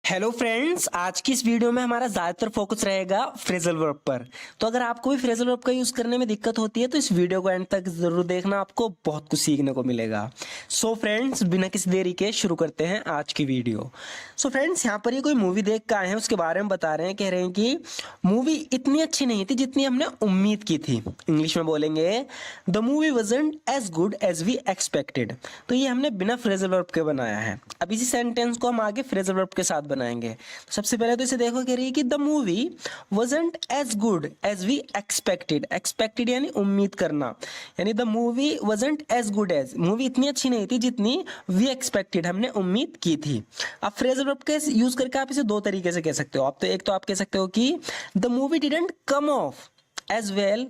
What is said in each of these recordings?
Hello friends, आज की इस वीडियो में हमारा ज़्यादातर फोकस रहेगा फ्रेजल वर्ब पर। तो अगर आपको भी फ्रेजल वर्ब का यूज़ करने में दिक्कत होती है तो इस वीडियो को एंड तक ज़रूर देखना, आपको बहुत कुछ सीखने को मिलेगा। सो फ्रेंड्स, बिना किसी देरी के शुरू करते हैं आज की वीडियो। सो फ्रेंड्स, यहाँ पर ये कोई मूवी देख के आए हैं, उसके बारे में बता रहे हैं, कह रहे हैं कि मूवी इतनी अच्छी नहीं थी जितनी हमने उम्मीद की थी। इंग्लिश में बोलेंगे the movie wasn't as good as we expected. तो ये हमने बिना फ्रेजल वर्ब के बनाया है। अब इसी सेंटेंस को हम आगे फ्रेजल वर्ब के साथ बनाएंगे। तो सबसे पहले तो इसे देखो, कह रही है कि the movie wasn't as good as we expected. Expected यानी उम्मीद करना, यानी the movie wasn't as good as, movie इतनी अच्छी नहीं थी जितनी वी एक्सपेक्टेड, हमने उम्मीद की थी। अब फ्रेजल वर्ब के यूज करके आप इसे दो तरीके से कह सकते हो। आप तो एक तो आप कह सकते हो कि the movie didn't come off as well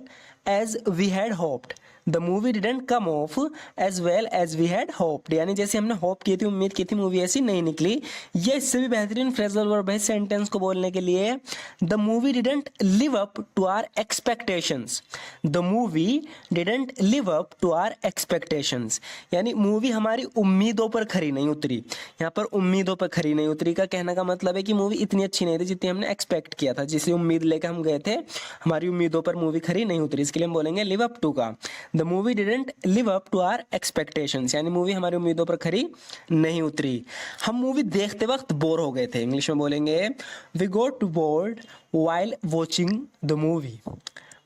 as we had hoped. The movie didn't come off as well as we had hoped, यानी जैसे हमने होप की थी, उम्मीद की थी, मूवी ऐसी नहीं निकली। ये इससे भी बेहतरीन फ्रेजल वर्ब है सेंटेंस को बोलने के लिए। The movie didn't live up to our expectations. The movie didn't live up to our expectations, यानी मूवी हमारी उम्मीदों पर खरी नहीं उतरी। यहाँ पर उम्मीदों पर खरी नहीं उतरी का कहने का मतलब है कि मूवी इतनी अच्छी नहीं थी जितनी हमने एक्सपेक्ट किया था, जिसे उम्मीद लेकर हम गए थे, हमारी उम्मीदों पर मूवी खरी नहीं उतरी। इसके लिए हम बोलेंगे लिव अप टू का the movie didn't live up to our expectations, यानी मूवी हमारी उम्मीदों पर खरी नहीं उतरी। हम मूवी देखते वक्त बोर हो गए थे। इंग्लिश में बोलेंगे we got bored while watching the movie.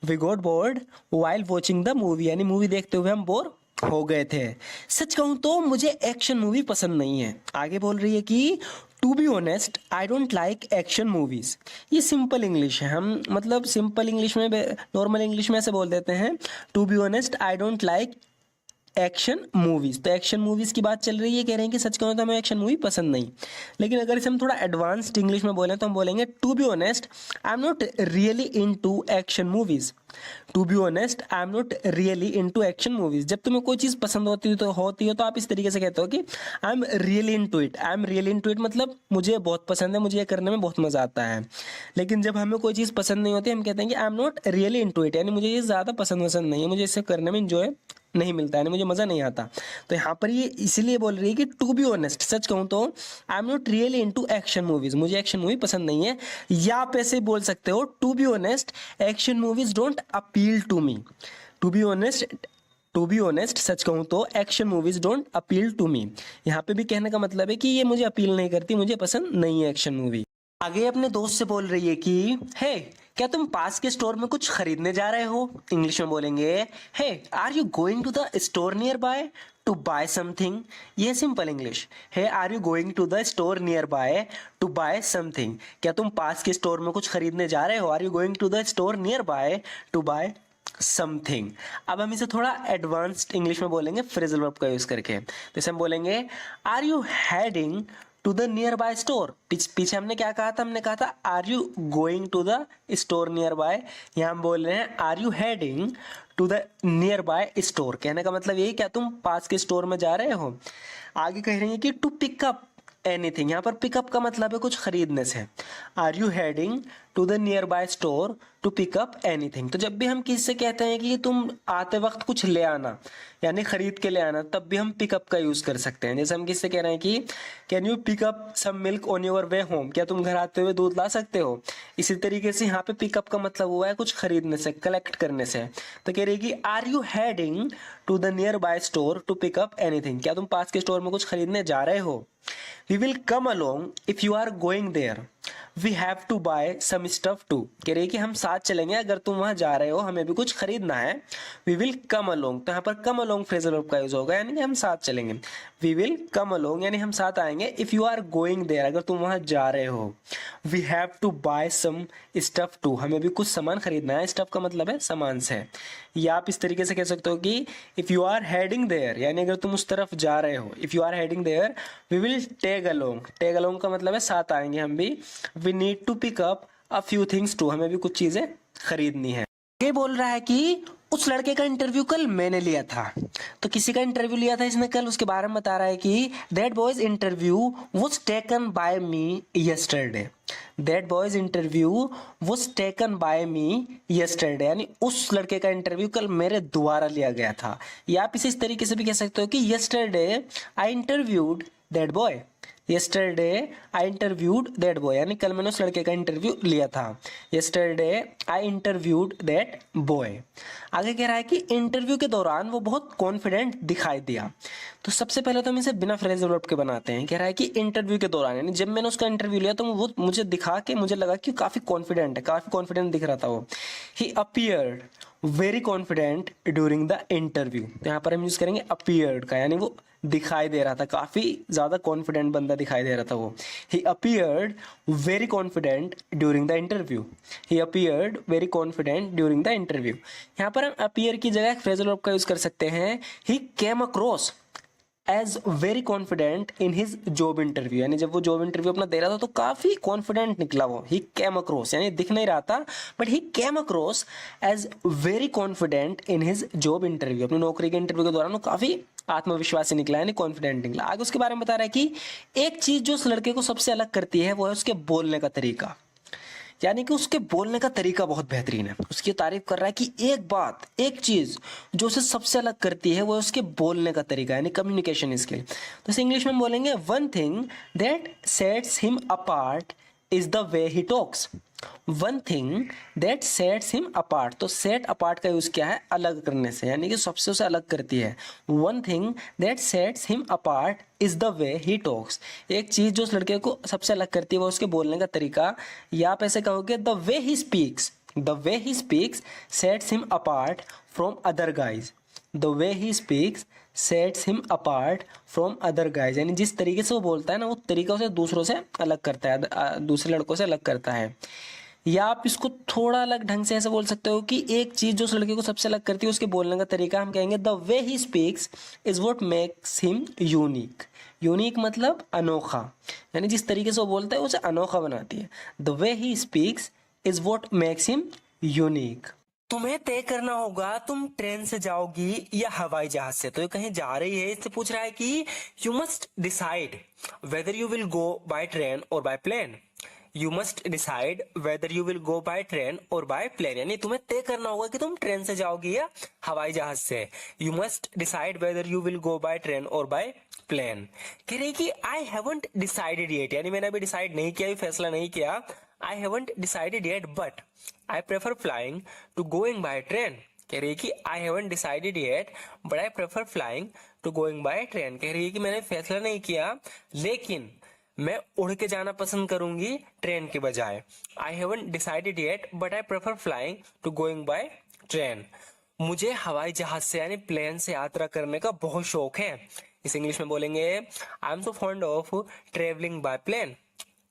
We got bored while watching the movie, यानी मूवी देखते हुए हम बोर हो गए थे। सच कहूं तो मुझे एक्शन मूवी पसंद नहीं है। आगे बोल रही है कि to be honest I don't like action movies. ये सिंपल इंग्लिश है, हम मतलब सिंपल इंग्लिश में, नॉर्मल इंग्लिश में ऐसे बोल देते हैं, to be honest I don't like action movies. तो एक्शन मूवीज की बात चल रही है, कह रहे हैं कि सच कहूं तो हमें एक्शन मूवी पसंद नहीं। लेकिन अगर इसे हम थोड़ा एडवांस्ड इंग्लिश में बोलें तो हम बोलेंगे to be honest I am not really into action movies. To be honest I am not really into action movies. जब तुम्हें कोई चीज पसंद होती है तो आप इस तरीके से कहते हो कि I am really into it. I am really into it मतलब मुझे बहुत पसंद है, मुझे ये करने में बहुत मजा आता है। लेकिन जब हमें कोई चीज पसंद नहीं होती हम कहते हैं कि आई am not really into it, यानी मुझे ये ज्यादा पसंद नहीं है, मुझे इसे करने में इंजॉय नहीं मिलता है, मुझे मजा नहीं आता। तो यहाँ पर ये इसीलिए बोल रही है कि टू बी ऑनेस्ट, सच कहूँ तो I am not really into action movies, मुझे एक्शन मूवी पसंद नहीं है। या आप ऐसे बोल सकते हो to be honest action movies don't appeal to me. To be honest सच कहूँ तो action movies don't appeal to me, यहाँ पे भी कहने का मतलब है कि ये मुझे अपील नहीं करती, मुझे पसंद नहीं है एक्शन मूवी। आगे अपने दोस्त से बोल रही है कि हे क्या तुम पास के स्टोर में कुछ खरीदने जा रहे हो। इंग्लिश में बोलेंगे hey are you going to the store nearby to buy something. ये सिंपल इंग्लिश है, are you going to the store nearby to buy something. क्या तुम पास के स्टोर में कुछ खरीदने जा रहे हो। Are you going to the store nearby to buy something. अब हम इसे थोड़ा एडवांस्ड इंग्लिश में बोलेंगे फ्रेजल वर्ब का यूज करके। तो इसे हम बोलेंगे are you heading to the nearby store. पीछे हमने क्या कहा था, हमने कहा था are you going to the store nearby. यहाँ हम बोल रहे हैं are you heading to the nearby store. कहने का मतलब यही, क्या तुम पास के स्टोर में जा रहे हो। आगे कह रहे हैं कि टू पिकअप एनीथिंग, यहाँ पर पिकअप का मतलब है कुछ खरीदने से। Are you heading to the nearby store to pick up anything. तो जब भी हम किसी से कहते हैं कि तुम आते वक्त कुछ ले आना, यानी खरीद के ले आना, तब भी हम पिकअप का यूज कर सकते हैं। जैसे हम किससे कह रहे हैं कि can you pick up some milk on your way home, क्या तुम घर आते हुए दूध ला सकते हो। इसी तरीके से यहाँ पे पिकअप का मतलब हुआ है कुछ खरीदने से, कलेक्ट करने से। तो कह रही है कि are you heading to the nearby store to pick up anything, क्या तुम पास के स्टोर में कुछ खरीदने जा रहे हो। We will come along if you are going there. We have to buy some stuff too. कह रही है कि हम साथ चलेंगे अगर तुम वहां जा रहे हो, हमें भी कुछ खरीदना है। We will come along, तो यहाँ पर come along फ्रेजल वर्ब का यूज होगा, यानी कि हम साथ चलेंगे। We will come along यानी हम साथ आएंगे। If you are going there, अगर तुम वहां जा रहे हो। We have to buy some stuff too, हमें भी कुछ सामान खरीदना है। Stuff का मतलब है सामान से। या आप इस तरीके से कह सकते हो कि if you are heading there, यानी अगर तुम उस तरफ जा रहे हो। If you are heading there, we will tag along. Tag along का मतलब है साथ आएंगे हम भी। We need to pick up a few things too, हमें भी कुछ चीजें खरीदनी है। ये बोल रहा है कि उस लड़के का इंटरव्यू कल मैंने लिया था। तो किसी का इंटरव्यू लिया था इसने कल, उसके बारे में बता रहा है कि that boys interview was taken by me yesterday. That boys interview was taken by me yesterday, यानी उस लड़के का इंटरव्यू कल मेरे द्वारा लिया गया था। या आप इसे इस तरीके से भी कह सकते हो कि yesterday I interviewed that boy. Yesterday I interviewed that boy, यानी कल मैंने उस लड़के का इंटरव्यू लिया था। Yesterday I interviewed that boy. आगे कह रहा है कि इंटरव्यू के दौरान वो बहुत कॉन्फिडेंट दिखाई दिया। तो सबसे पहले तो हम इसे बिना फ्रेजल वर्ब के बनाते हैं। कह रहा है कि इंटरव्यू के दौरान, यानी जब मैंने उसका इंटरव्यू लिया तो वो मुझे दिखा के मुझे लगा कि काफी कॉन्फिडेंट है, काफी कॉन्फिडेंट दिख रहा था वो। He appeared very confident during the interview. तो यहाँ पर हम यूज करेंगे अपीयर्ड का, यानी वो दिखाई दे रहा था, काफी ज्यादा कॉन्फिडेंट बंदा दिखाई दे रहा था वो। He appeared very confident during the interview. He appeared very confident during the interview. यहाँ पर हम अपीयर की जगह फ्रेजल वर्ब का यूज कर सकते हैं, he came across as very confident in his job interview. यानी जब वो जॉब इंटरव्यू अपना दे रहा था तो काफी कॉन्फिडेंट निकला वो। ही केम अक्रॉस, यानी दिख नहीं रहा था, but he came across as very confident in his job interview. अपनी नौकरी के इंटरव्यू के दौरान वो काफी आत्मविश्वासी निकला, यानी कॉन्फिडेंट निकला। आगे उसके बारे में बता रहा है कि एक चीज जो उस लड़के को सबसे अलग करती है वो है उसके बोलने का तरीका। यानी कि उसके बोलने का तरीका बहुत बेहतरीन है। उसकी तारीफ कर रहा है कि एक बात, एक चीज जो उसे सबसे अलग करती है वो है उसके बोलने का तरीका, यानी कम्युनिकेशन स्किल। तो इसे इंग्लिश में बोलेंगे, one thing that sets him apart is the way he talks. One thing that sets him apart. तो सेट अपार्ट का यूज क्या है, अलग करने से, यानी कि सबसे उसे अलग करती है। One thing that sets him apart is the way he talks. एक चीज जो उस लड़के को सबसे अलग करती है वो उसके बोलने का तरीका, या आप ऐसे कहोगे the way he speaks. The way he speaks sets him apart from other guys. The way he speaks sets him apart from other guys. यानी जिस तरीके से वो बोलता है ना, वो तरीका उसे दूसरों से अलग करता है, दूसरे लड़कों से अलग करता है। या आप इसको थोड़ा अलग ढंग से ऐसे बोल सकते हो कि एक चीज जो उस लड़के को सबसे अलग करती है उसके बोलने का तरीका, हम कहेंगे the way he speaks is what makes him unique. Unique मतलब अनोखा, यानी जिस तरीके से वो बोलता है उसे अनोखा बनाती है। The way he speaks is what makes him unique. तुम्हें तय करना होगा तुम ट्रेन से जाओगी या हवाई जहाज से। तो ये कहीं जा रही है, इससे पूछ रहा है कि you must decide whether you will go by train or by plane. You must decide whether you will go by train or by plane, यानी तुम्हें तय करना होगा कि तुम ट्रेन से जाओगी या हवाई जहाज से। You must decide whether you will go by train or by plane. कह रही कि आई हैवंट डिसाइडेड येट, यानी मैंने अभी डिसाइड नहीं किया, फैसला नहीं किया। I haven't decided yet but I prefer flying to going by train. कह रही है कि I haven't decided yet but I prefer flying to going by train. कह रही है कि मैंने फैसला नहीं किया लेकिन मैं उड़ के जाना पसंद करूंगी ट्रेन के बजाय। I haven't decided yet but I prefer flying to going by train. मुझे हवाई जहाज से यानी प्लेन से यात्रा करने का बहुत शौक है। इस इंग्लिश में बोलेंगे, I am so fond of travelling by plane.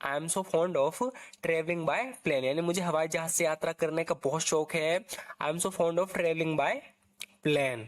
I am so fond of travelling by plane, यानी मुझे हवाई जहाज से यात्रा करने का बहुत शौक है। I am so fond of travelling by plane.